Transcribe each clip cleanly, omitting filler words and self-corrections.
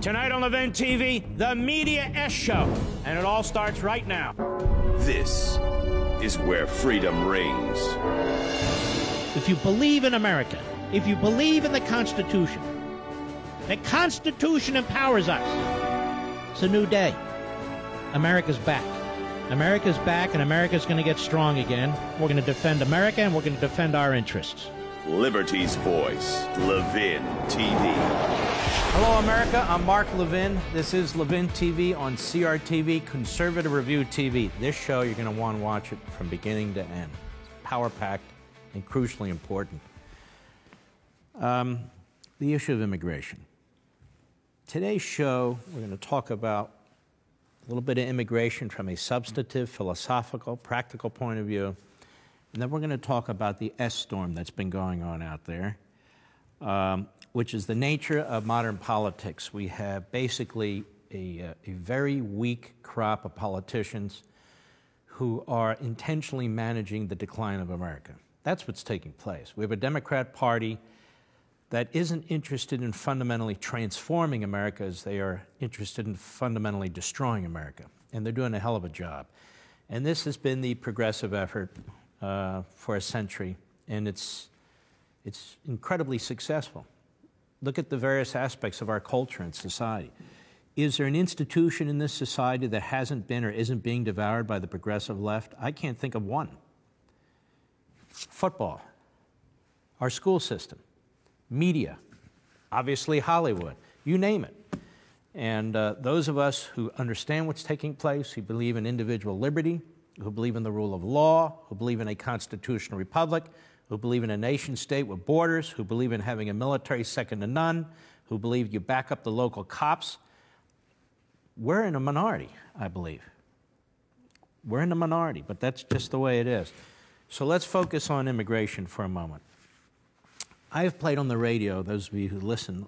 Tonight on Levin TV, the Media S Show. And it all starts right now. This is where freedom reigns. If you believe in America, if you believe in the Constitution empowers us. It's a new day. America's back. America's back, and America's going to get strong again. We're going to defend America, and we're going to defend our interests. Liberty's voice, Levin TV. Hello, America. I'm Mark Levin. This is Levin TV on CRTV, Conservative Review TV. This show, you're going to want to watch it from beginning to end. It's power-packed and crucially important. The issue of immigration. Today's show, we're going to talk about a little bit of immigration from a substantive, philosophical, practical point of view. And then we're going to talk about the S-storm that's been going on out there, which is the nature of modern politics. We have basically a very weak crop of politicians who are intentionally managing the decline of America. That's what's taking place. We have a Democrat Party that isn't interested in fundamentally transforming America as they are interested in fundamentally destroying America. And they're doing a hell of a job. And this has been the progressive effort for a century, and it's incredibly successful. Look at the various aspects of our culture and society. Is there an institution in this society that hasn't been or isn't being devoured by the progressive left? I can't think of one. Football, our school system, media, obviously Hollywood, you name it. And those of us who understand what's taking place, who believe in individual liberty, who believe in the rule of law, who believe in a constitutional republic, who believe in a nation state with borders, who believe in having a military second to none, who believe you back up the local cops, we're in a minority, I believe. We're in a minority, but that's just the way it is. So let's focus on immigration for a moment. I have played on the radio, those of you who listen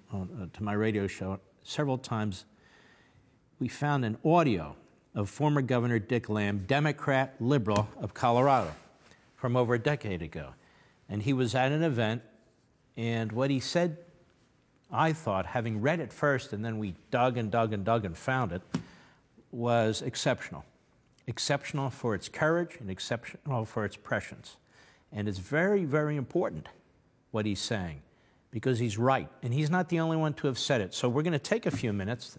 to my radio show, several times. We found an audio of former Governor Dick Lamm, Democrat liberal of Colorado, from over a decade ago. And he was at an event, and what he said, I thought, having read it first, and then we dug and dug and dug and found it, was exceptional. Exceptional for its courage and exceptional for its prescience. And it's very, very important what he's saying, because he's right, and he's not the only one to have said it. So we're going to take a few minutes.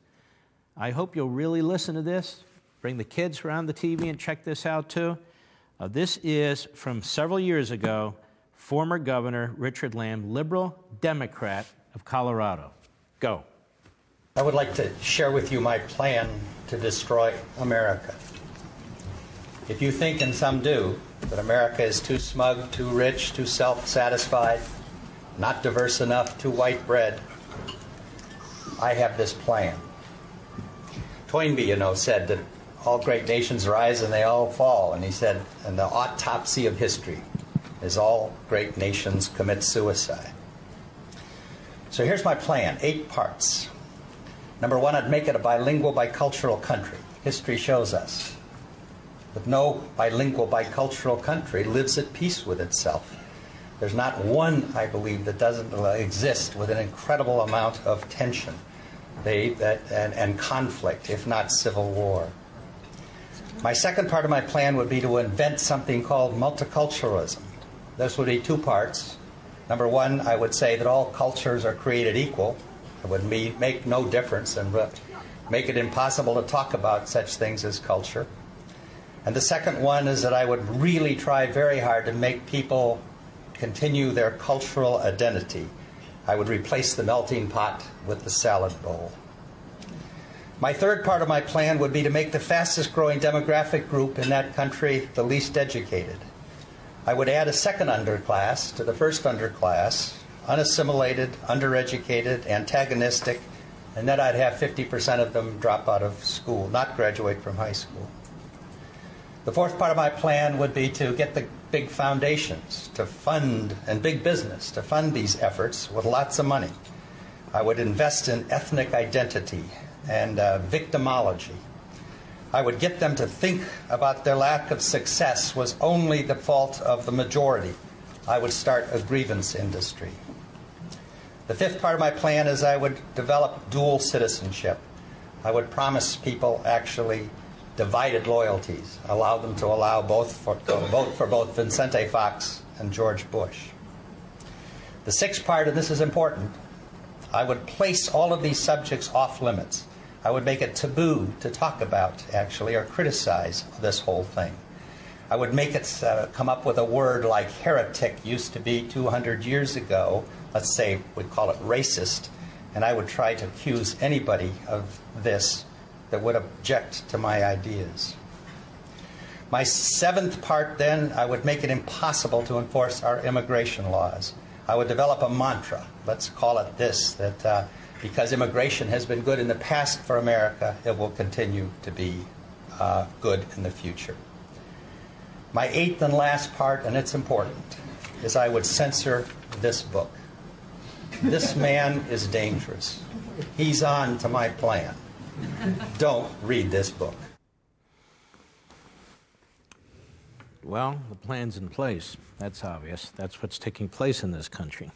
I hope you'll really listen to this. Bring the kids around the TV and check this out, too. This is from several years ago, former Governor Richard Lamm, liberal Democrat of Colorado. Go. I would like to share with you my plan to destroy America. If you think, and some do, that America is too smug, too rich, too self-satisfied, not diverse enough, too white bread, I have this plan. Toynbee, you know, said that all great nations rise and they all fall. And he said, and the autopsy of history is all great nations commit suicide. So here's my plan, 8 parts. Number 1, I'd make it a bilingual, bicultural country. History shows us that no bilingual, bicultural country lives at peace with itself. There's not one, I believe, that doesn't exist with an incredible amount of tension and conflict, if not civil war. My second part of my plan would be to invent something called multiculturalism. This would be 2 parts. Number 1, I would say that all cultures are created equal. It would make no difference and make it impossible to talk about such things as culture. And the second one is that I would really try very hard to make people continue their cultural identity. I would replace the melting pot with the salad bowl. My third part of my plan would be to make the fastest growing demographic group in that country the least educated. I would add a second underclass to the first underclass, unassimilated, undereducated, antagonistic, and then I'd have 50% of them drop out of school, not graduate from high school. The fourth part of my plan would be to get the big foundations to fund, and big business to fund these efforts with lots of money. I would invest in ethnic identity and victimology. I would get them to think about their lack of success was only the fault of the majority. I would start a grievance industry. The fifth part of my plan is I would develop dual citizenship. I would promise people actually divided loyalties, allow them to vote for both Vicente Fox and George Bush. The sixth part, and this is important, I would place all of these subjects off limits. I would make it taboo to talk about, actually, or criticize this whole thing. I would make it come up with a word like heretic used to be 200 years ago. Let's say we'd call it racist. And I would try to accuse anybody of this that would object to my ideas. My seventh part, then, I would make it impossible to enforce our immigration laws. I would develop a mantra, let's call it this, that because immigration has been good in the past for America, it will continue to be good in the future. My eighth and last part, and it's important, is I would censor this book. This man is dangerous. He's on to my plan. Don't read this book. Well, the plan's in place. That's obvious. That's what's taking place in this country.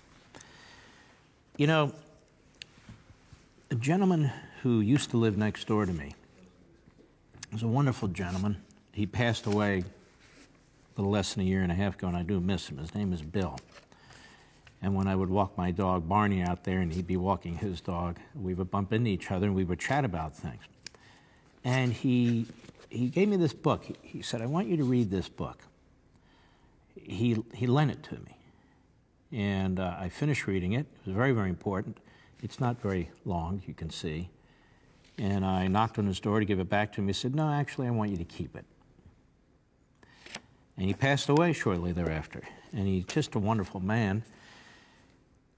You know, a gentleman who used to live next door to me was a wonderful gentleman. He passed away a little less than a year and a half ago, and I do miss him. His name is Bill. And when I would walk my dog, Barney, out there, and he'd be walking his dog, we would bump into each other, and we would chat about things. And he gave me this book. He said, I want you to read this book. He lent it to me. And I finished reading it. It was very, very important. It's not very long, you can see. And I knocked on his door to give it back to him. He said, no, actually, I want you to keep it. And he passed away shortly thereafter. And he's just a wonderful man.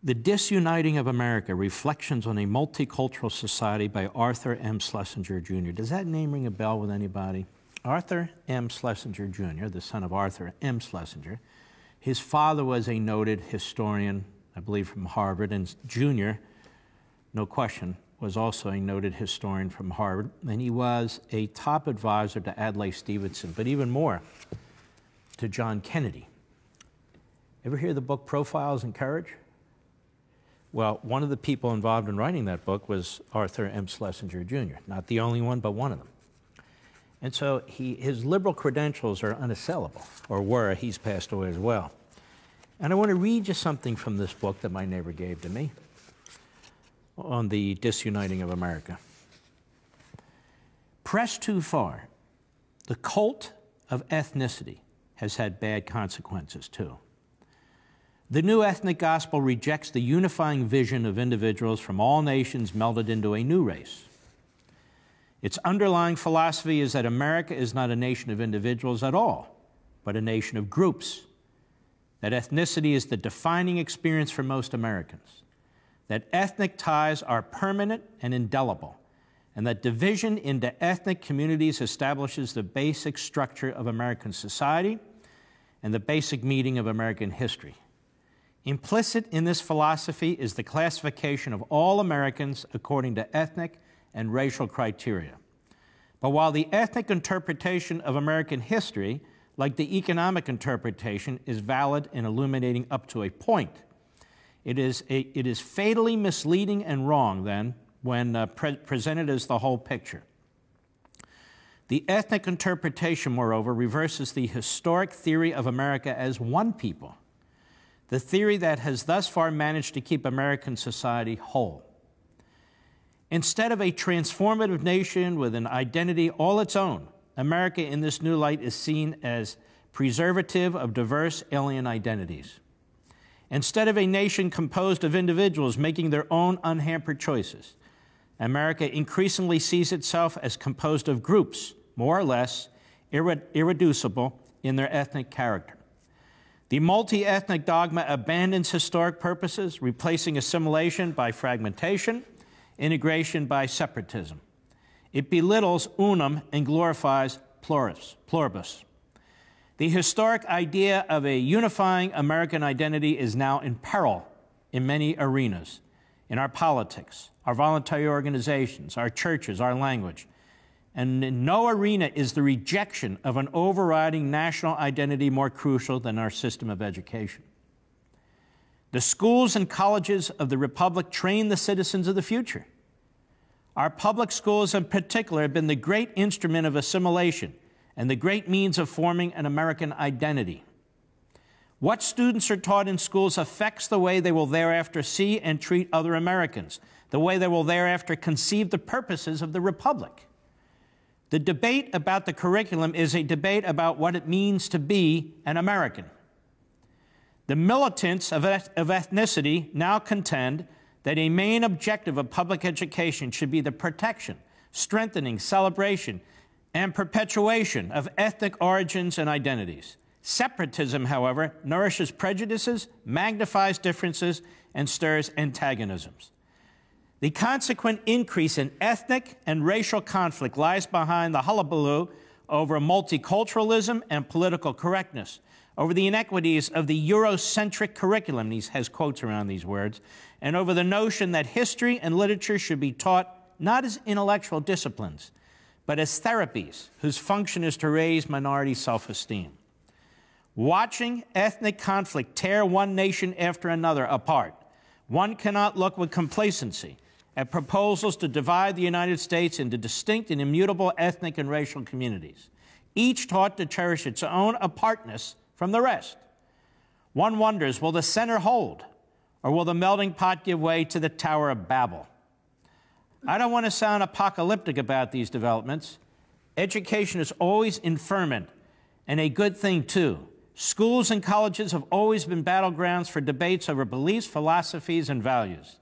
The Disuniting of America, Reflections on a Multicultural Society by Arthur M. Schlesinger, Jr. Does that name ring a bell with anybody? Arthur M. Schlesinger, Jr., the son of Arthur M. Schlesinger. His father was a noted historian, I believe from Harvard, and Jr., no question, was also a noted historian from Harvard, and he was a top advisor to Adlai Stevenson, but even more, to John Kennedy. Ever hear the book Profiles in Courage? Well, one of the people involved in writing that book was Arthur M. Schlesinger, Jr., not the only one, but one of them. And so his liberal credentials are unassailable, or were. He's passed away as well. And I want to read you something from this book that my neighbor gave to me on the Disuniting of America. Pressed too far, the cult of ethnicity has had bad consequences, too. The new ethnic gospel rejects the unifying vision of individuals from all nations melded into a new race. Its underlying philosophy is that America is not a nation of individuals at all, but a nation of groups. That ethnicity is the defining experience for most Americans. That ethnic ties are permanent and indelible, and that division into ethnic communities establishes the basic structure of American society and the basic meaning of American history. Implicit in this philosophy is the classification of all Americans according to ethnic and racial criteria. But while the ethnic interpretation of American history, like the economic interpretation, is valid and illuminating up to a point, it is fatally misleading and wrong, then, when presented as the whole picture. The ethnic interpretation, moreover, reverses the historic theory of America as one people, the theory that has thus far managed to keep American society whole. Instead of a transformative nation with an identity all its own, America in this new light is seen as preservative of diverse alien identities. Instead of a nation composed of individuals making their own unhampered choices, America increasingly sees itself as composed of groups, more or less irreducible in their ethnic character. The multi-ethnic dogma abandons historic purposes, replacing assimilation by fragmentation, integration by separatism. It belittles unum and glorifies pluribus. The historic idea of a unifying American identity is now in peril in many arenas, in our politics, our voluntary organizations, our churches, our language. And in no arena is the rejection of an overriding national identity more crucial than our system of education. The schools and colleges of the Republic train the citizens of the future. Our public schools in particular have been the great instrument of assimilation and the great means of forming an American identity. What students are taught in schools affects the way they will thereafter see and treat other Americans, the way they will thereafter conceive the purposes of the Republic. The debate about the curriculum is a debate about what it means to be an American. The militants of ethnicity now contend that a main objective of public education should be the protection, strengthening, celebration, and perpetuation of ethnic origins and identities. Separatism, however, nourishes prejudices, magnifies differences, and stirs antagonisms. The consequent increase in ethnic and racial conflict lies behind the hullabaloo over multiculturalism and political correctness, over the inequities of the Eurocentric curriculum, he has quotes around these words, and over the notion that history and literature should be taught not as intellectual disciplines, but as therapies whose function is to raise minority self-esteem. Watching ethnic conflict tear one nation after another apart, one cannot look with complacency at proposals to divide the United States into distinct and immutable ethnic and racial communities, each taught to cherish its own apartness from the rest. One wonders, will the center hold, or will the melting pot give way to the Tower of Babel? I don't want to sound apocalyptic about these developments. Education is always in ferment, and a good thing, too. Schools and colleges have always been battlegrounds for debates over beliefs, philosophies, and values.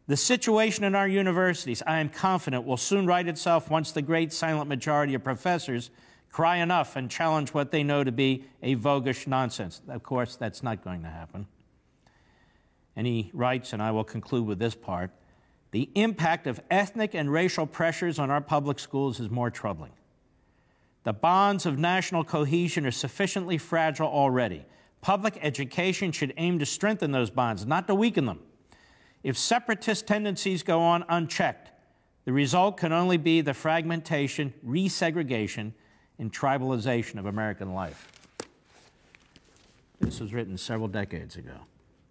The situation in our universities, I am confident, will soon right itself once the great silent majority of professors cry enough and challenge what they know to be a voguish nonsense. Of course, that's not going to happen. And he writes, and I will conclude with this part, the impact of ethnic and racial pressures on our public schools is more troubling. The bonds of national cohesion are sufficiently fragile already. Public education should aim to strengthen those bonds, not to weaken them. If separatist tendencies go on unchecked, the result can only be the fragmentation, resegregation, and tribalization of American life. This was written several decades ago.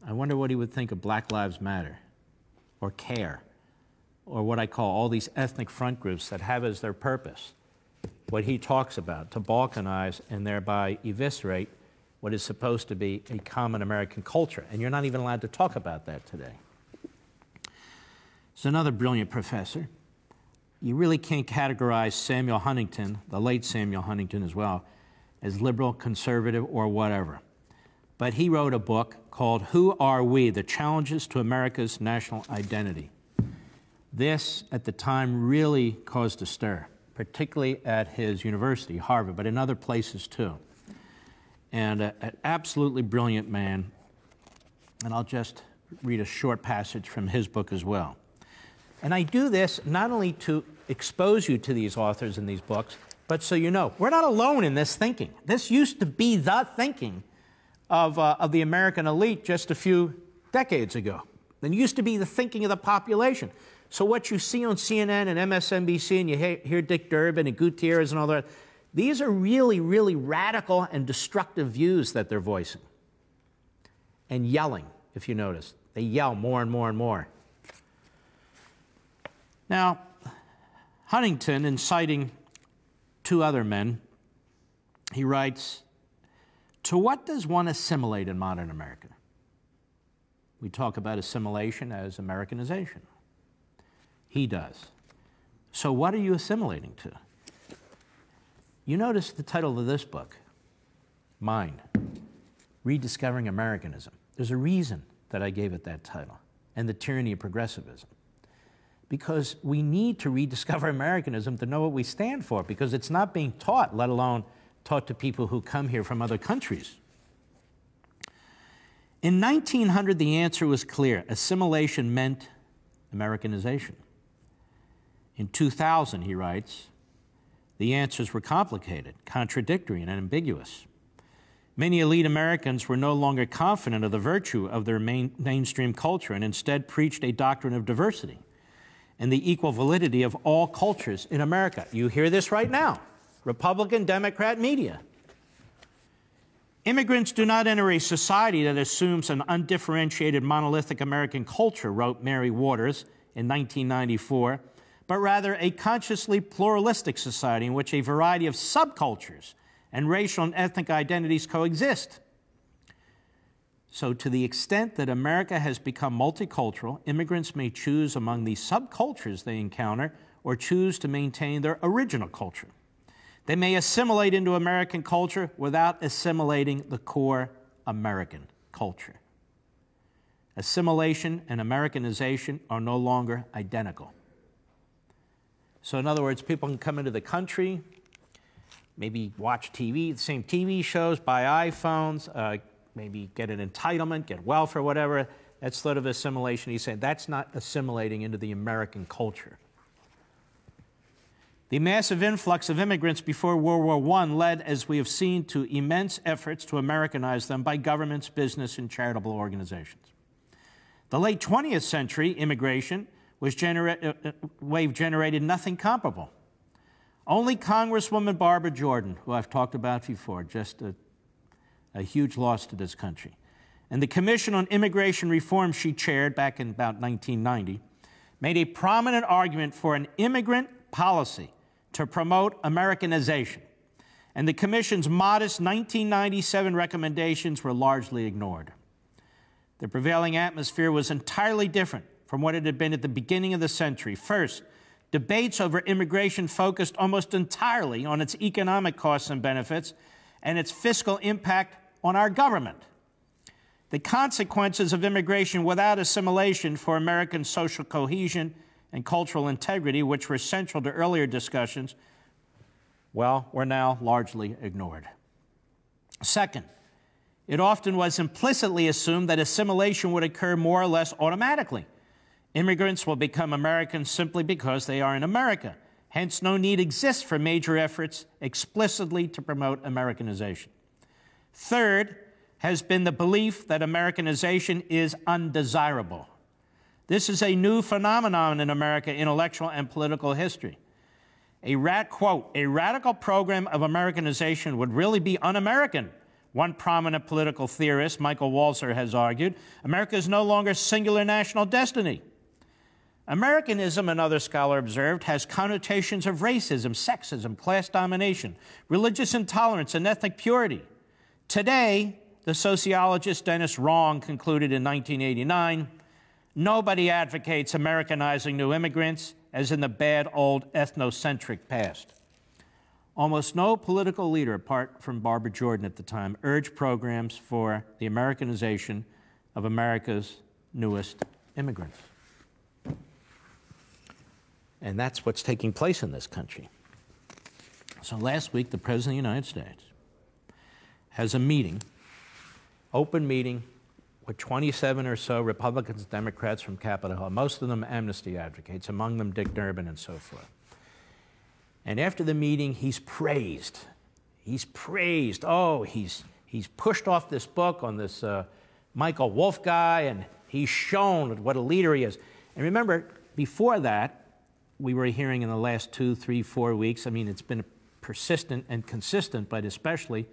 I wonder what he would think of Black Lives Matter, or CARE, or what I call all these ethnic front groups that have as their purpose what he talks about, to balkanize and thereby eviscerate what is supposed to be a common American culture. And you're not even allowed to talk about that today. It's another brilliant professor. You really can't categorize Samuel Huntington, the late Samuel Huntington as well, as liberal, conservative, or whatever. But he wrote a book called Who Are We? The Challenges to America's National Identity. This, at the time, really caused a stir, particularly at his university, Harvard, but in other places too. And an absolutely brilliant man. And I'll just read a short passage from his book as well. And I do this not only to expose you to these authors and these books, but so you know, we're not alone in this thinking. This used to be the thinking of the American elite just a few decades ago. It used to be the thinking of the population. So what you see on CNN and MSNBC, and you hear Dick Durbin and Gutierrez and all that, these are really, really radical and destructive views that they're voicing. And yelling, if you notice. They yell more and more and more. Now, Huntington, in citing two other men, he writes, to what does one assimilate in modern America? We talk about assimilation as Americanization. He does. So what are you assimilating to? You notice the title of this book, mine, Rediscovering Americanism. There's a reason that I gave it that title, and the tyranny of progressivism. Because we need to rediscover Americanism to know what we stand for, because it's not being taught, let alone taught to people who come here from other countries. In 1900, the answer was clear. Assimilation meant Americanization. In 2000, he writes, the answers were complicated, contradictory, and ambiguous. Many elite Americans were no longer confident of the virtue of their mainstream culture and instead preached a doctrine of diversity and the equal validity of all cultures in America. You hear this right now, Republican, Democrat media. Immigrants do not enter a society that assumes an undifferentiated monolithic American culture, wrote Mary Waters in 1994, but rather a consciously pluralistic society in which a variety of subcultures and racial and ethnic identities coexist. So to the extent that America has become multicultural, immigrants may choose among the subcultures they encounter or choose to maintain their original culture. They may assimilate into American culture without assimilating the core American culture. Assimilation and Americanization are no longer identical. So in other words, people can come into the country, maybe watch TV, the same TV shows, buy iPhones, maybe get an entitlement, get welfare, whatever. That's sort of assimilation. He's saying that's not assimilating into the American culture. The massive influx of immigrants before World War I led, as we have seen, to immense efforts to Americanize them by governments, business, and charitable organizations. The late 20th century immigration wave generated nothing comparable. Only Congresswoman Barbara Jordan, who I've talked about before, just a huge loss to this country, and the Commission on Immigration Reform she chaired back in about 1990, made a prominent argument for an immigrant policy to promote Americanization, and the Commission's modest 1997 recommendations were largely ignored. The prevailing atmosphere was entirely different from what it had been at the beginning of the century. First, debates over immigration focused almost entirely on its economic costs and benefits and its fiscal impact on our government. The consequences of immigration without assimilation for American social cohesion and cultural integrity, which were central to earlier discussions, well, were now largely ignored. Second, it often was implicitly assumed that assimilation would occur more or less automatically. Immigrants will become Americans simply because they are in America. Hence, no need exists for major efforts explicitly to promote Americanization. Third has been the belief that Americanization is undesirable. This is a new phenomenon in American intellectual and political history. Quote, a radical program of Americanization would really be un-American. One prominent political theorist, Michael Walzer, has argued, America is no longer singular national destiny. Americanism, another scholar observed, has connotations of racism, sexism, class domination, religious intolerance, and ethnic purity. Today, the sociologist Dennis Wrong concluded in 1989, nobody advocates Americanizing new immigrants as in the bad old ethnocentric past. Almost no political leader, apart from Barbara Jordan at the time, urged programs for the Americanization of America's newest immigrants. And that's what's taking place in this country. So last week, the President of the United States has a meeting, open meeting, with 27 or so Republicans and Democrats from Capitol Hill, most of them amnesty advocates, among them Dick Durbin and so forth. And after the meeting, he's praised. He's praised. Oh, he's pushed off this book on this Michael Wolff guy, and he's shown what a leader he is. And remember, before that, we were hearing in the last 2, 3, 4 weeks, I mean, it's been persistent and consistent, but especially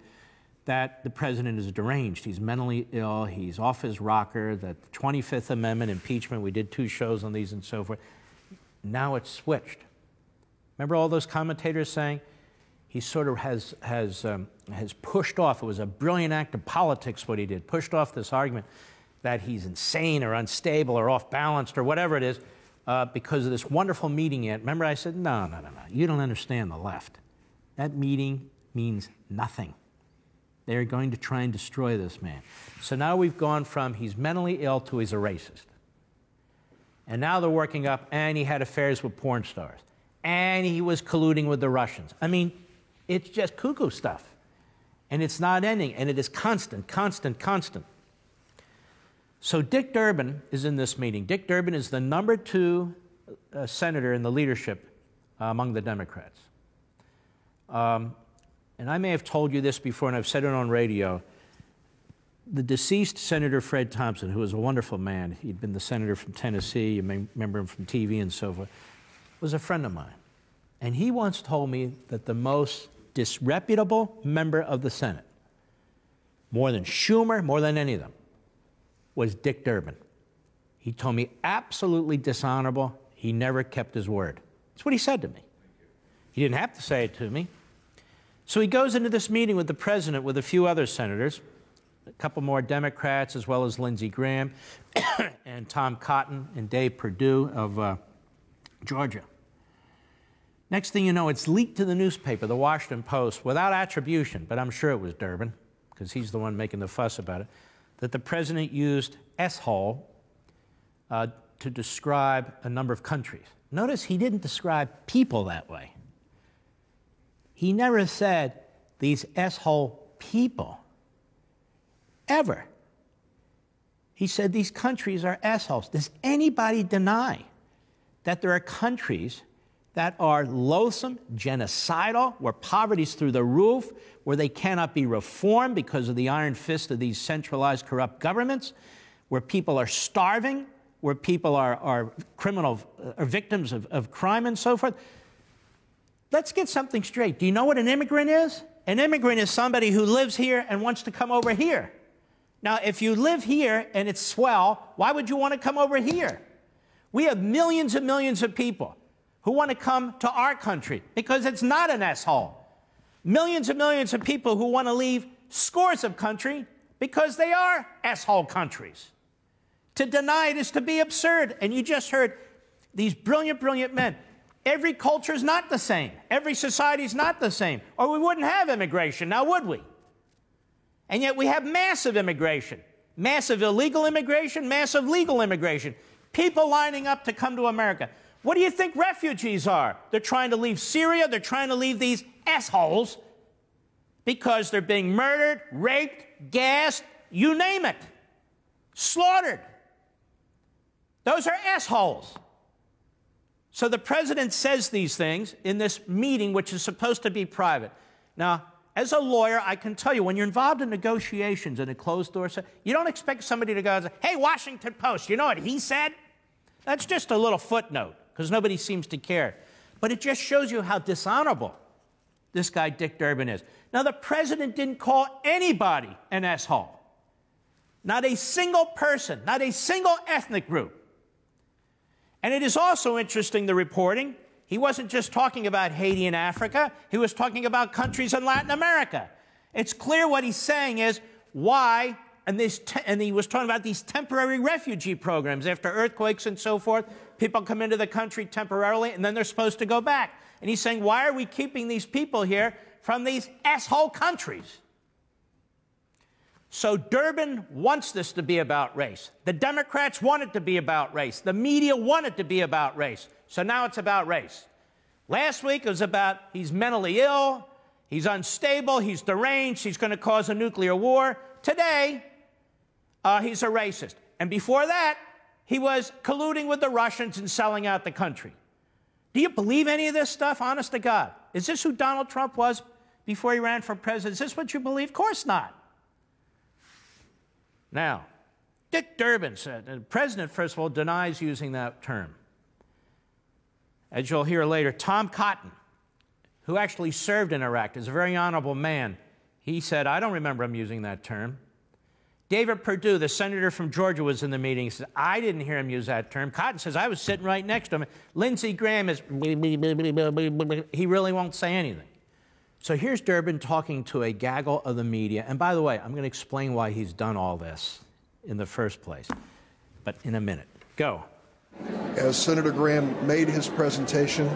that the president is deranged. He's mentally ill. He's off his rocker. That the 25th Amendment impeachment, we did 2 shows on these and so forth. Now it's switched. Remember all those commentators saying he sort of has pushed off. It was a brilliant act of politics what he did. Pushed off this argument that he's insane or unstable or off-balanced or whatever it is because of this wonderful meeting yet. Remember I said, no. You don't understand the left. That meeting means nothing. They're going to try and destroy this man. So now we've gone from he's mentally ill to he's a racist. And now they're working up, and he had affairs with porn stars. And he was colluding with the Russians. I mean, it's just cuckoo stuff. And it's not ending, and it is constant. So Dick Durbin is in this meeting. Dick Durbin is the #2 senator in the leadership among the Democrats. And I may have told you this before, and I've said it on radio. The deceased Senator Fred Thompson, who was a wonderful man, he'd been the senator from Tennessee, you may remember him from TV and so forth, was a friend of mine. And he once told me that the most disreputable member of the Senate more than Schumer, more than any of them, was Dick Durbin. He told me absolutely dishonorable. He never kept his word. That's what he said to me. He didn't have to say it to me. So he goes into this meeting with the president with a few other senators, a couple more Democrats, as well as Lindsey Graham and Tom Cotton and Dave Perdue of Georgia. Next thing you know, it's leaked to the newspaper, the Washington Post, without attribution, but I'm sure it was Durbin, because he's the one making the fuss about it, that the president used S-hole to describe a number of countries. Notice he didn't describe people that way. He never said these S-hole people, ever. He said these countries are S-holes. Does anybody deny that there are countries that are loathsome, genocidal, where poverty's through the roof, where they cannot be reformed because of the iron fist of these centralized corrupt governments, where people are starving, where people are victims of crime and so forth? Let's get something straight. Do you know what an immigrant is? An immigrant is somebody who lives here and wants to come over here. Now, if you live here and it's swell, why would you want to come over here? We have millions and millions of people who want to come to our country because it's not an S-hole. Millions and millions of people who want to leave scores of countries because they are S-hole countries. To deny it is to be absurd. And you just heard these brilliant, brilliant men. Every culture is not the same. Every society is not the same. Or we wouldn't have immigration, now would we? And yet we have massive immigration. Massive illegal immigration, massive legal immigration. People lining up to come to America. What do you think refugees are? They're trying to leave Syria. They're trying to leave these S-holes because they're being murdered, raped, gassed, you name it. Slaughtered. Those are S-holes. So the president says these things in this meeting, which is supposed to be private. Now, as a lawyer, I can tell you, when you're involved in negotiations in a closed door, you don't expect somebody to go and say, hey, Washington Post, you know what he said? That's just a little footnote, because nobody seems to care. But it just shows you how dishonorable this guy Dick Durbin is. Now, the president didn't call anybody an S-hole. Not a single person, not a single ethnic group. And it is also interesting, the reporting, he wasn't just talking about Haiti and Africa, he was talking about countries in Latin America. It's clear what he's saying is why, and he was talking about these temporary refugee programs after earthquakes and so forth. People come into the country temporarily and then they're supposed to go back. And he's saying, why are we keeping these people here from these S-hole countries? So Durbin wants this to be about race. The Democrats want it to be about race. The media want it to be about race. So now it's about race. Last week it was about he's mentally ill, he's unstable, he's deranged, he's going to cause a nuclear war. Today, he's a racist. And before that, he was colluding with the Russians and selling out the country. Do you believe any of this stuff, honest to God? Is this who Donald Trump was before he ran for president? Is this what you believe? Of course not. Now, Dick Durbin said, and the president, first of all, denies using that term. As you'll hear later, Tom Cotton, who actually served in Iraq, is a very honorable man. He said, I don't remember him using that term. David Perdue, the senator from Georgia, was in the meeting. He said, I didn't hear him use that term. Cotton says, I was sitting right next to him. Lindsey Graham is, he really won't say anything. So here's Durbin talking to a gaggle of the media. And by the way, I'm going to explain why he's done all this in the first place, but in a minute. Go. As Senator Graham made his presentation,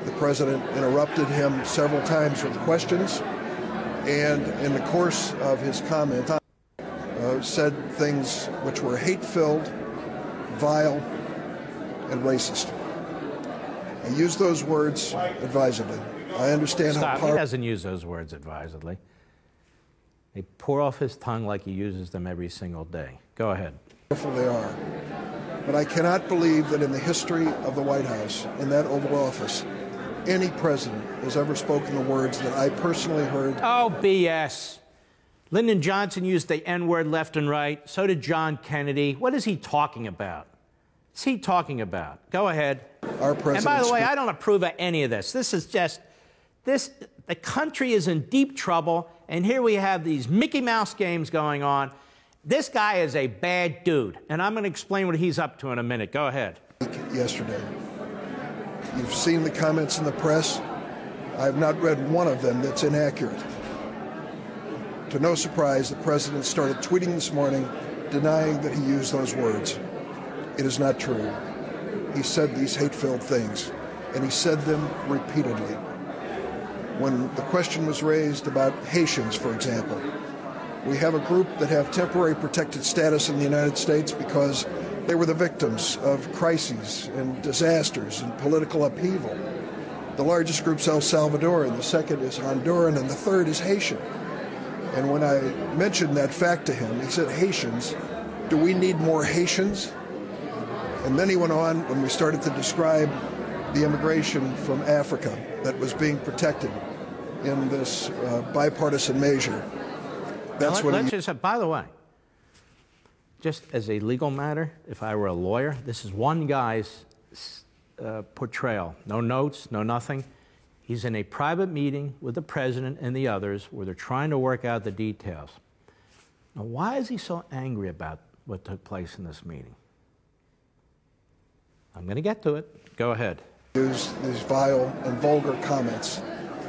the president interrupted him several times with questions, and in the course of his comment, said things which were hate-filled, vile, and racist. He used those words advisedly. I understand how powerful. He doesn't use those words advisedly. They pour off his tongue like he uses them every single day. Go ahead. They are. But I cannot believe that in the history of the White House, in that Oval Office, any president has ever spoken the words that I personally heard. Oh, BS. Lyndon Johnson used the N-word left and right. So did John Kennedy. What is he talking about? What's he talking about? Go ahead. Our president. And by the way, I don't approve of any of this. This is just, The country is in deep trouble, and here we have these Mickey Mouse games going on. This guy is a bad dude, and I'm going to explain what he's up to in a minute. Go ahead. Yesterday. You've seen the comments in the press. I have not read one of them that's inaccurate. To no surprise, the president started tweeting this morning denying that he used those words. It is not true. He said these hate-filled things, and he said them repeatedly. When the question was raised about Haitians, for example, we have a group that have temporary protected status in the United States because they were the victims of crises and disasters and political upheaval. The largest group's El Salvadoran, the second is Honduran, and the third is Haitian. And when I mentioned that fact to him, he said, Haitians, do we need more Haitians? And then he went on when we started to describe the immigration from Africa that was being protected in this bipartisan measure. That's what let's just say, by the way, just as a legal matter, if I were a lawyer, this is one guy's portrayal. No notes, no nothing. He's in a private meeting with the president and the others where they're trying to work out the details. Now, why is he so angry about what took place in this meeting? I'm going to get to it. Go ahead. Use these vile and vulgar comments,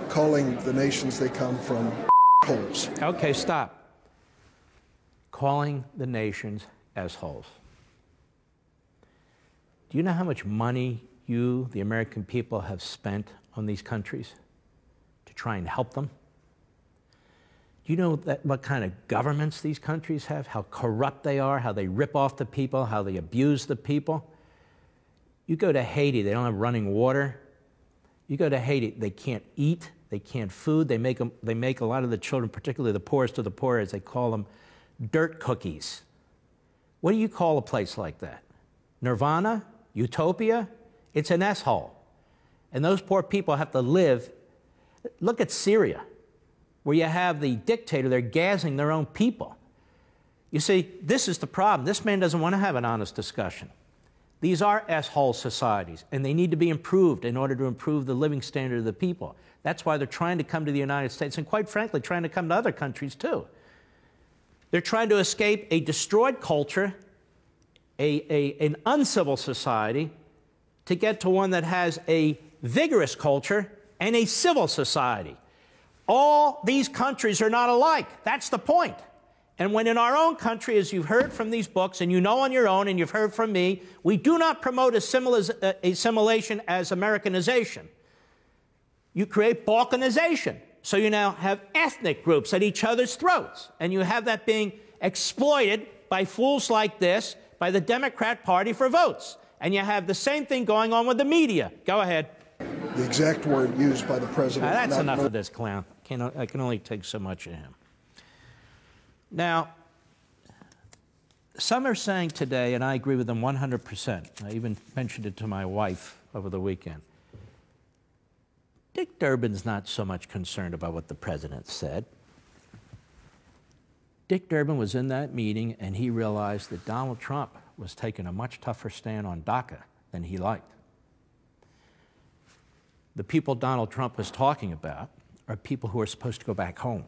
calling the nations they come from holes. Okay, stop. Calling the nations assholes. Do you know how much money you, the American people, have spent on these countries to try and help them? Do you know what kind of governments these countries have, how corrupt they are, how they rip off the people, how they abuse the people? You go to Haiti, they don't have running water. You go to Haiti, they can't eat, they can't food. They make a lot of the children, particularly the poorest of the poor, as they call them, dirt cookies. What do you call a place like that? Nirvana? Utopia? It's an S-hole. And those poor people have to live. Look at Syria, where you have the dictator, they're gassing their own people. You see, this is the problem. This man doesn't want to have an honest discussion. These are S-hole societies, and they need to be improved in order to improve the living standard of the people. That's why they're trying to come to the United States, and quite frankly, trying to come to other countries too. They're trying to escape a destroyed culture, an uncivil society, to get to one that has a vigorous culture and a civil society. All these countries are not alike. That's the point. And when in our own country, as you've heard from these books, and you know on your own, and you've heard from me, we do not promote assimilation as Americanization. You create balkanization. So you now have ethnic groups at each other's throats. And you have that being exploited by fools like this, by the Democrat Party for votes. And you have the same thing going on with the media. Go ahead. The exact word used by the president. Now, that's enough of this clown. I can only take so much of him. Now, some are saying today, and I agree with them 100%, I even mentioned it to my wife over the weekend, Dick Durbin's not so much concerned about what the president said. Dick Durbin was in that meeting, and he realized that Donald Trump was taking a much tougher stand on DACA than he liked. The people Donald Trump was talking about are people who are supposed to go back home.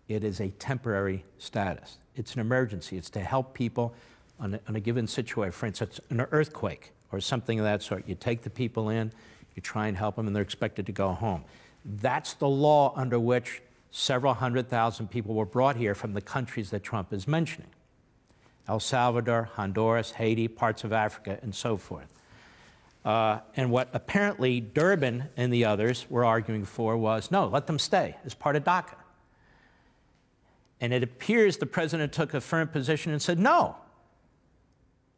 It is a temporary status. It's an emergency. It's to help people on a given situation. For instance, an earthquake or something of that sort. You take the people in, you try and help them, and they're expected to go home. That's the law under which several 100,000 people were brought here from the countries that Trump is mentioning. El Salvador, Honduras, Haiti, parts of Africa, and so forth. And what apparently Durbin and the others were arguing for was, no, let them stay as part of DACA. And it appears the president took a firm position and said, no.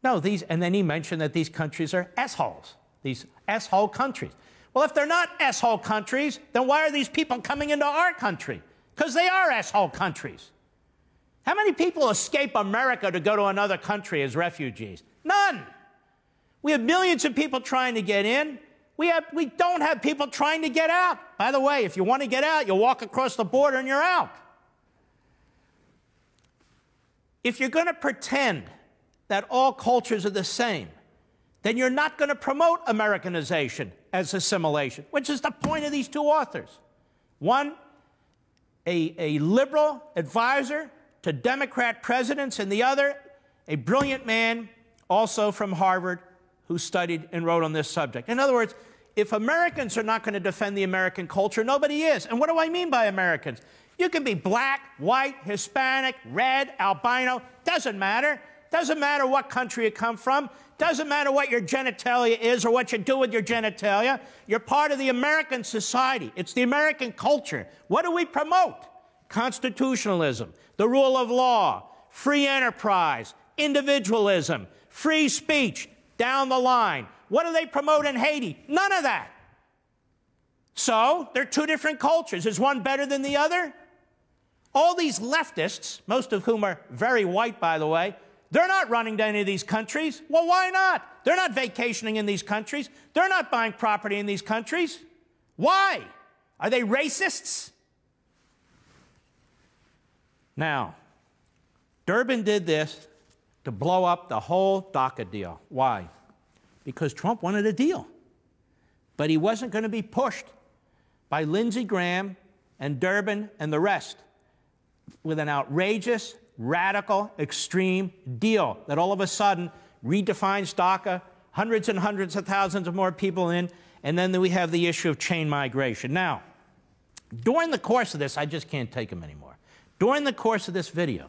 No, and then he mentioned that these countries are S-holes, these S-hole countries. Well, if they're not S-hole countries, then why are these people coming into our country? Because they are S-hole countries. How many people escape America to go to another country as refugees? None. We have millions of people trying to get in. We don't have people trying to get out. By the way, if you want to get out, you walk across the border and you're out. If you're going to pretend that all cultures are the same, then you're not going to promote Americanization as assimilation, which is the point of these two authors. One, a liberal advisor to Democrat presidents, and the other, a brilliant man also from Harvard who studied and wrote on this subject. In other words, if Americans are not going to defend the American culture, nobody is. And what do I mean by Americans? You can be black, white, Hispanic, red, albino, doesn't matter. Doesn't matter what country you come from. Doesn't matter what your genitalia is or what you do with your genitalia. You're part of the American society. It's the American culture. What do we promote? Constitutionalism, the rule of law, free enterprise, individualism, free speech, down the line. What do they promote in Haiti? None of that. So they're two different cultures. Is one better than the other? All these leftists, most of whom are very white, by the way, they're not running to any of these countries. Well, why not? They're not vacationing in these countries. They're not buying property in these countries. Why? Are they racists? Now, Durbin did this to blow up the whole DACA deal. Why? Because Trump wanted a deal. But he wasn't going to be pushed by Lindsey Graham and Durbin and the rest with an outrageous, radical, extreme deal that all of a sudden redefines DACA, hundreds and hundreds of thousands of more people in, and then we have the issue of chain migration. Now, during the course of this, I just can't take him anymore. During the course of this video,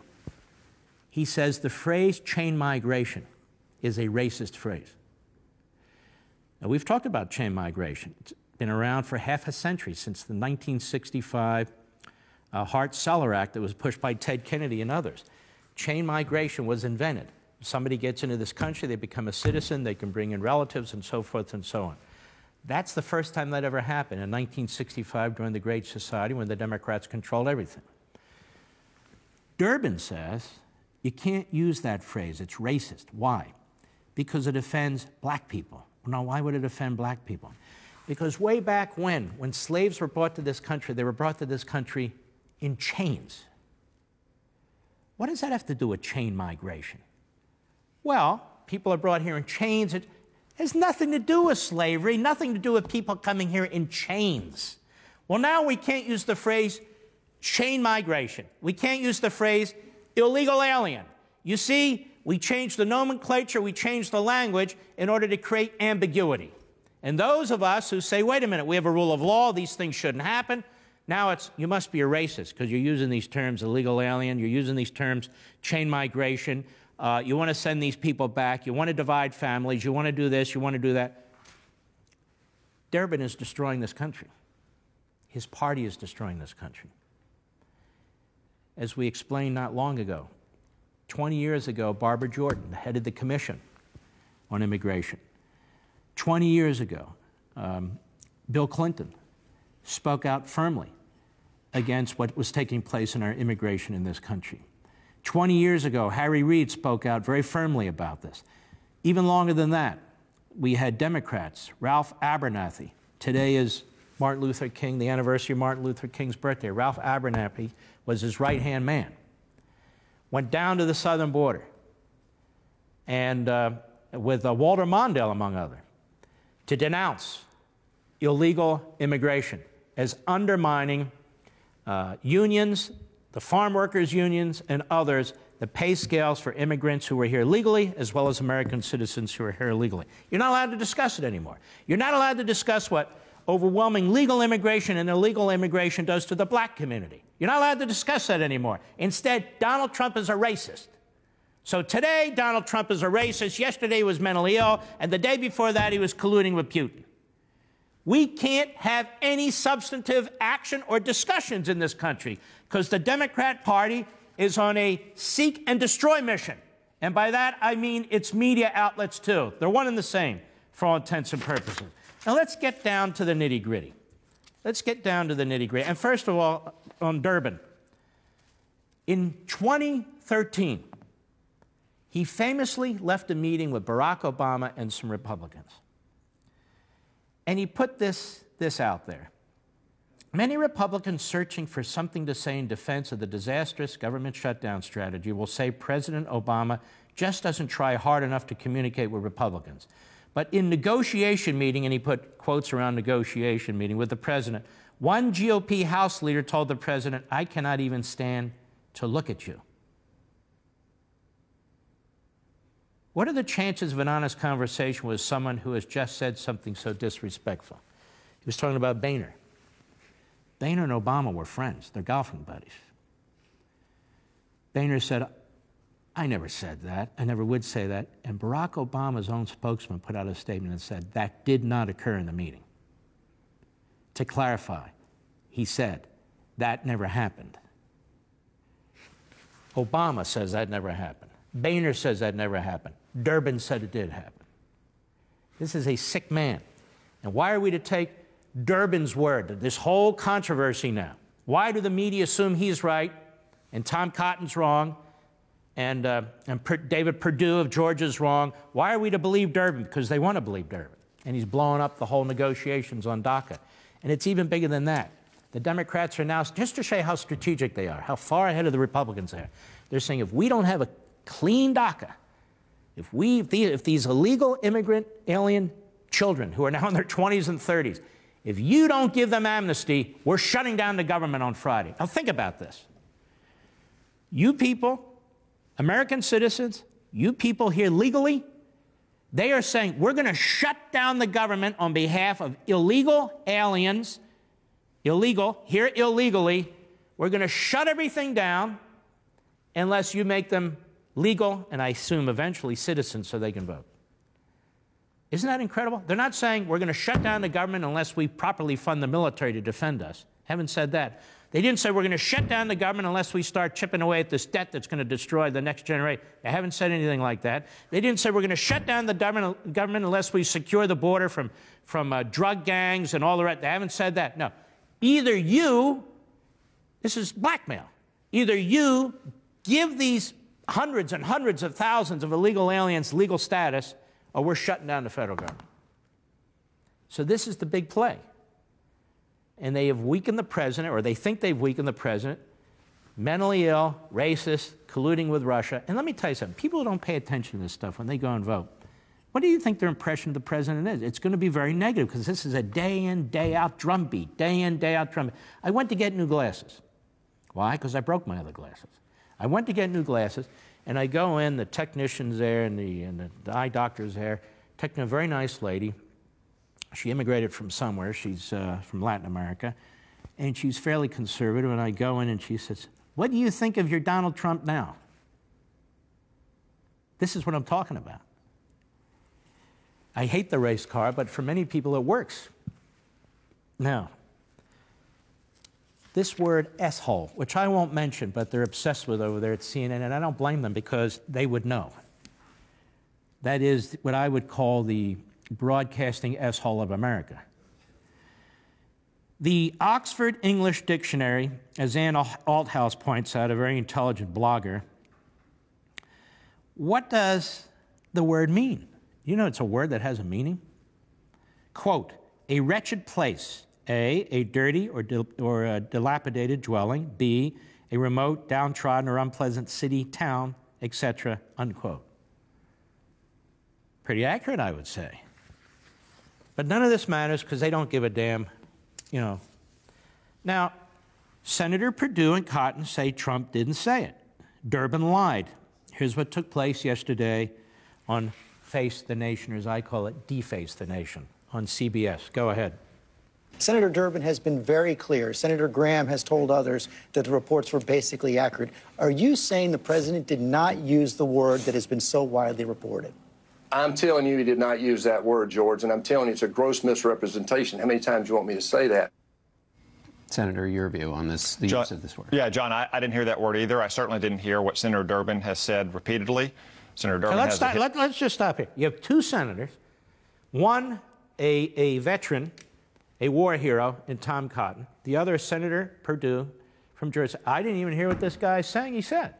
he says the phrase chain migration is a racist phrase. Now, we've talked about chain migration. It's been around for half a century, since the 1965 Hart-Celler Act that was pushed by Ted Kennedy and others. Chain migration was invented. If somebody gets into this country, they become a citizen, they can bring in relatives and so forth and so on. That's the first time that ever happened, in 1965 during the Great Society when the Democrats controlled everything. Durbin says you can't use that phrase, it's racist. Why? Because it offends black people. Now, why would it offend black people? Because way back when slaves were brought to this country, they were brought to this country in chains. What does that have to do with chain migration? Well, people are brought here in chains. It has nothing to do with slavery, nothing to do with people coming here in chains. Well, now we can't use the phrase chain migration. We can't use the phrase illegal alien. You see, we changed the nomenclature, we changed the language in order to create ambiguity. And those of us who say, wait a minute, we have a rule of law, these things shouldn't happen, now it's, you must be a racist because you're using these terms, illegal alien, you're using these terms, chain migration, you want to send these people back, you want to divide families, you want to do this, you want to do that. Durbin is destroying this country. His party is destroying this country. As we explained not long ago, 20 years ago, Barbara Jordan headed the Commission on Immigration. 20 years ago, Bill Clinton spoke out firmly against what was taking place in our immigration in this country. 20 years ago, Harry Reid spoke out very firmly about this. Even longer than that, we had Democrats, Ralph Abernathy. Today is Martin Luther King, the anniversary of Martin Luther King's birthday. Ralph Abernathy was his right-hand man. Went down to the southern border, and with Walter Mondale, among others, to denounce illegal immigration as undermining unions, the farm workers' unions, and others, the pay scales for immigrants who are here legally, as well as American citizens who are here illegally. You're not allowed to discuss it anymore. You're not allowed to discuss what overwhelming legal immigration and illegal immigration does to the black community. You're not allowed to discuss that anymore. Instead, Donald Trump is a racist. So today, Donald Trump is a racist. Yesterday, he was mentally ill. And the day before that, he was colluding with Putin. We can't have any substantive action or discussions in this country because the Democrat Party is on a seek and destroy mission. And by that, I mean its media outlets, too. They're one and the same for all intents and purposes. Now, let's get down to the nitty-gritty. Let's get down to the nitty-gritty. And first of all, on Durbin. In 2013, he famously left a meeting with Barack Obama and some Republicans. And he put this out there. Many Republicans searching for something to say in defense of the disastrous government shutdown strategy will say President Obama just doesn't try hard enough to communicate with Republicans. But in negotiation meeting, and he put quotes around negotiation meeting with the president, One GOP House leader told the president, "I cannot even stand to look at you." What are the chances of an honest conversation with someone who has just said something so disrespectful? He was talking about Boehner. Boehner and Obama were friends. They're golfing buddies. Boehner said, "I never said that. I never would say that." And Barack Obama's own spokesman put out a statement and said, "That did not occur in the meeting." To clarify, he said, "That never happened." Obama says that never happened. Boehner says that never happened. Durbin said it did happen. This is a sick man. And why are we to take Durbin's word, this whole controversy now? Why do the media assume he's right and Tom Cotton's wrong and David Perdue of Georgia's wrong? Why are we to believe Durbin? Because they want to believe Durbin. And he's blowing up the whole negotiations on DACA. And it's even bigger than that. The Democrats are now, just to show you how strategic they are, how far ahead of the Republicans they are, they're saying if we don't have a clean DACA, if these illegal immigrant alien children who are now in their 20s and 30s, if you don't give them amnesty, we're shutting down the government on Friday. Now think about this. You people, American citizens, you people here legally, they are saying we're going to shut down the government on behalf of illegal aliens, here illegally. We're going to shut everything down unless you make them legal, and I assume eventually citizens so they can vote. Isn't that incredible? They're not saying we're going to shut down the government unless we properly fund the military to defend us. Haven't said that. They didn't say we're going to shut down the government unless we start chipping away at this debt that's going to destroy the next generation. They haven't said anything like that. They didn't say we're going to shut down the government unless we secure the border from drug gangs and all the rest. They haven't said that. No. Either you, this is blackmail, either you give these hundreds and hundreds of thousands of illegal aliens legal status, or we're shutting down the federal government. So this is the big play. And they have weakened the president, or they think they've weakened the president, mentally ill, racist, colluding with Russia. And let me tell you something. People don't pay attention to this stuff when they go and vote. What do you think their impression of the president is? It's going to be very negative because this is a day-in, day-out drumbeat, day-in, day-out drumbeat. I went to get new glasses. Why? Because I broke my other glasses. I went to get new glasses, and I go in, the technician's there and the eye doctor's there, a very nice lady. She immigrated from somewhere. She's from Latin America, and she's fairly conservative. And I go in, and she says, "What do you think of your Donald Trump now?" This is what I'm talking about. I hate the race car, but for many people it works. Now, this word S-hole, which I won't mention, but they're obsessed with over there at CNN, and I don't blame them because they would know. That is what I would call the broadcasting S-hole of America. The Oxford English Dictionary, as Ann Althouse points out, a very intelligent blogger, what does the word mean? You know it's a word that has a meaning. Quote, a wretched place, A, dirty or a dilapidated dwelling, B, a remote, downtrodden, or unpleasant city, town, etc., unquote. Pretty accurate, I would say. But none of this matters because they don't give a damn, you know. Now, Senator Perdue and Cotton say Trump didn't say it. Durbin lied. Here's what took place yesterday on Face the Nation, or as I call it, Deface the Nation, on CBS. Go ahead. Senator Durbin has been very clear. Senator Graham has told others that the reports were basically accurate. Are you saying the president did not use the word that has been so widely reported? I'm telling you he did not use that word, George, and I'm telling you it's a gross misrepresentation. How many times do you want me to say that? Senator, your view on this, the use of this word. Yeah, John, I didn't hear that word either. I certainly didn't hear what Senator Durbin has said repeatedly. Senator Durbin let's just stop here. You have two senators, one a veteran, a war hero in Tom Cotton, the other Senator Perdue from Georgia. I didn't even hear what this guy is saying he said.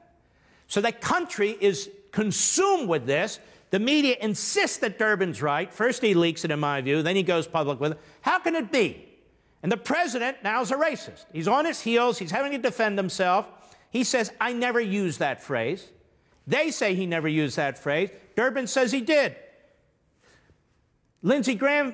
So the country is consumed with this. The media insists that Durbin's right. First he leaks it, in my view, then he goes public with it. How can it be? And the president now is a racist. He's on his heels. He's having to defend himself. He says, I never used that phrase. They say he never used that phrase. Durbin says he did. Lindsey Graham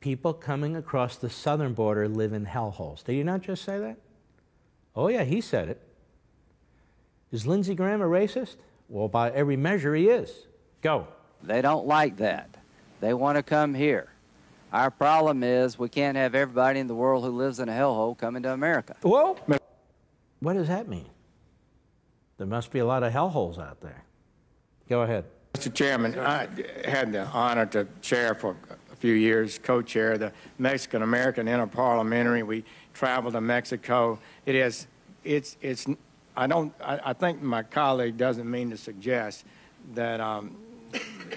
people coming across the southern border live in hellholes. Did he not just say that? Oh, yeah, he said it. Is Lindsey Graham a racist? Well, by every measure, he is. Go. They don't like that. They want to come here. Our problem is we can't have everybody in the world who lives in a hellhole coming to America. Whoa! What does that mean? There must be a lot of hellholes out there. Go ahead. Mr. Chairman, I had the honor to chair for a few years, co-chair the Mexican-American Interparliamentary. We traveled to Mexico. I think my colleague doesn't mean to suggest that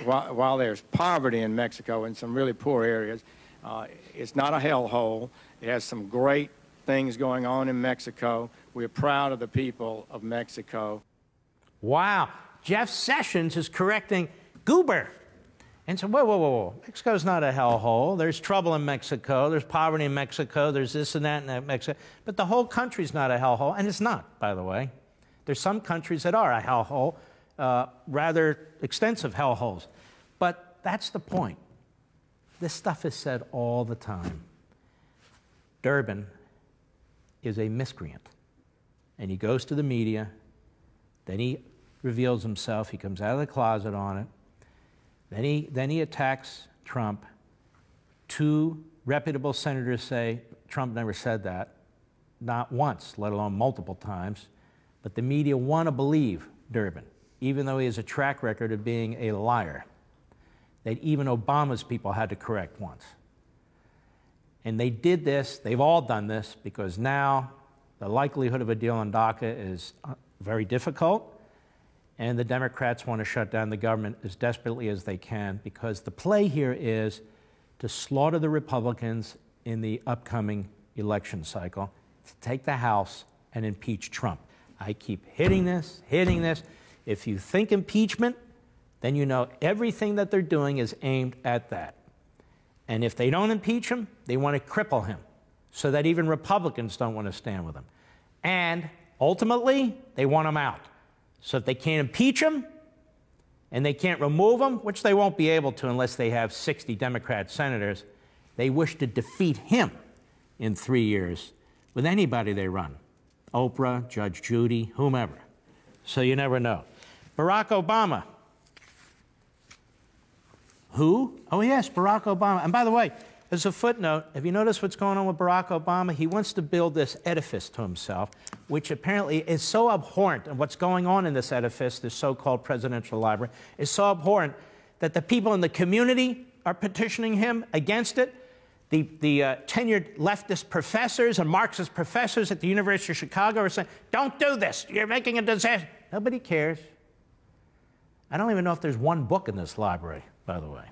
while there's poverty in Mexico in some really poor areas, it's not a hellhole. It has some great things going on in Mexico. We're proud of the people of Mexico. Wow. Jeff Sessions is correcting Goober. And so, whoa, whoa, whoa, whoa. Mexico's not a hellhole. There's trouble in Mexico. There's poverty in Mexico. There's this and that in Mexico. But the whole country's not a hellhole. And it's not, by the way. There's some countries that are a hellhole, rather extensive hellholes. But that's the point. This stuff is said all the time. Durbin is a miscreant. And he goes to the media. Then he reveals himself. He comes out of the closet on it. Then he attacks Trump. Two reputable senators say Trump never said that, not once, let alone multiple times. But the media want to believe Durbin, even though he has a track record of being a liar, that even Obama's people had to correct once. And they did this, they've all done this, because now the likelihood of a deal on DACA is very difficult. And the Democrats want to shut down the government as desperately as they can, because the play here is to slaughter the Republicans in the upcoming election cycle, to take the House and impeach Trump. I keep hitting this. If you think impeachment, then you know everything that they're doing is aimed at that. And if they don't impeach him, they want to cripple him so that even Republicans don't want to stand with him. And ultimately, they want him out. So if they can't impeach him and they can't remove him, which they won't be able to unless they have 60 Democrat senators, they wish to defeat him in 3 years with anybody they run. Oprah, Judge Judy, whomever. So you never know. Barack Obama. Who? Oh, yes, Barack Obama. And by the way, as a footnote, have you noticed what's going on with Barack Obama? He wants to build this edifice to himself, which apparently is so abhorrent, and what's going on in this edifice, this so-called presidential library, is so abhorrent that the people in the community are petitioning him against it. The tenured leftist professors and Marxist professors at the University of Chicago are saying, don't do this, you're making a disaster. Nobody cares. I don't even know if there's one book in this library, by the way.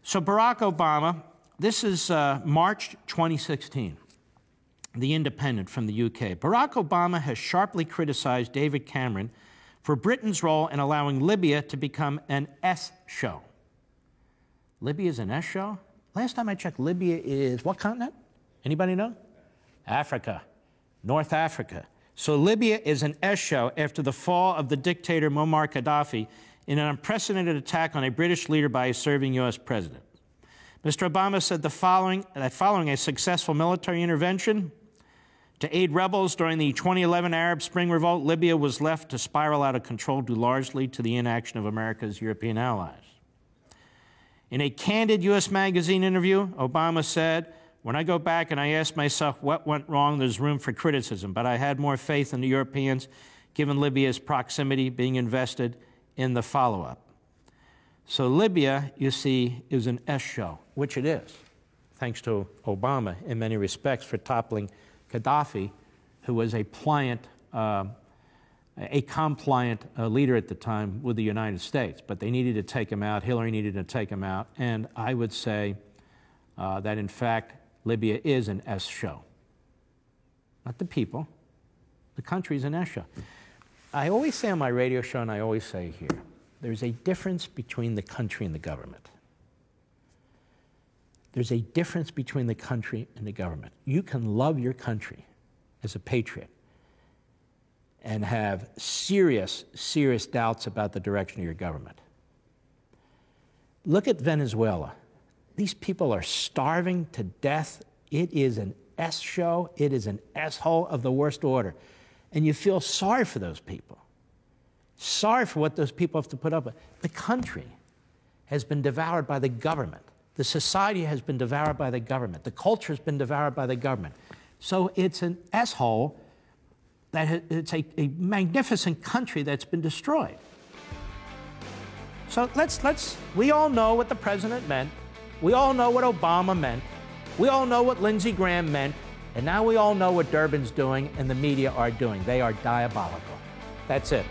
So Barack Obama, this is March 2016, The Independent from the UK. Barack Obama has sharply criticized David Cameron for Britain's role in allowing Libya to become an S show. Libya is an S show? Last time I checked, Libya is what continent? Anybody know? Africa, North Africa. So Libya is an S show after the fall of the dictator Muammar Gaddafi in an unprecedented attack on a British leader by a serving U.S. president. Mr. Obama said that following a successful military intervention to aid rebels during the 2011 Arab Spring revolt, Libya was left to spiral out of control due largely to the inaction of America's European allies. In a candid U.S. Magazine interview, Obama said, "When I go back and I ask myself what went wrong, there's room for criticism, but I had more faith in the Europeans, given Libya's proximity, being invested in the follow-up." So Libya, you see, is an S show, which it is, thanks to Obama in many respects for toppling Gaddafi, who was a compliant leader at the time with the United States. But they needed to take him out. Hillary needed to take him out. And I would say that, in fact, Libya is an S show. Not the people. The country's an S show. I always say on my radio show, and I always say here, there's a difference between the country and the government. There's a difference between the country and the government. You can love your country as a patriot and have serious, serious doubts about the direction of your government. Look at Venezuela. These people are starving to death. It is an S show. It is an S-hole of the worst order. And you feel sorry for those people. Sorry for what those people have to put up with. The country has been devoured by the government. The society has been devoured by the government. The culture has been devoured by the government. So it's an S-hole. It's a magnificent country that's been destroyed. So we all know what the president meant. We all know what Obama meant. We all know what Lindsey Graham meant. And now we all know what Durbin's doing and the media are doing. They are diabolical. That's it.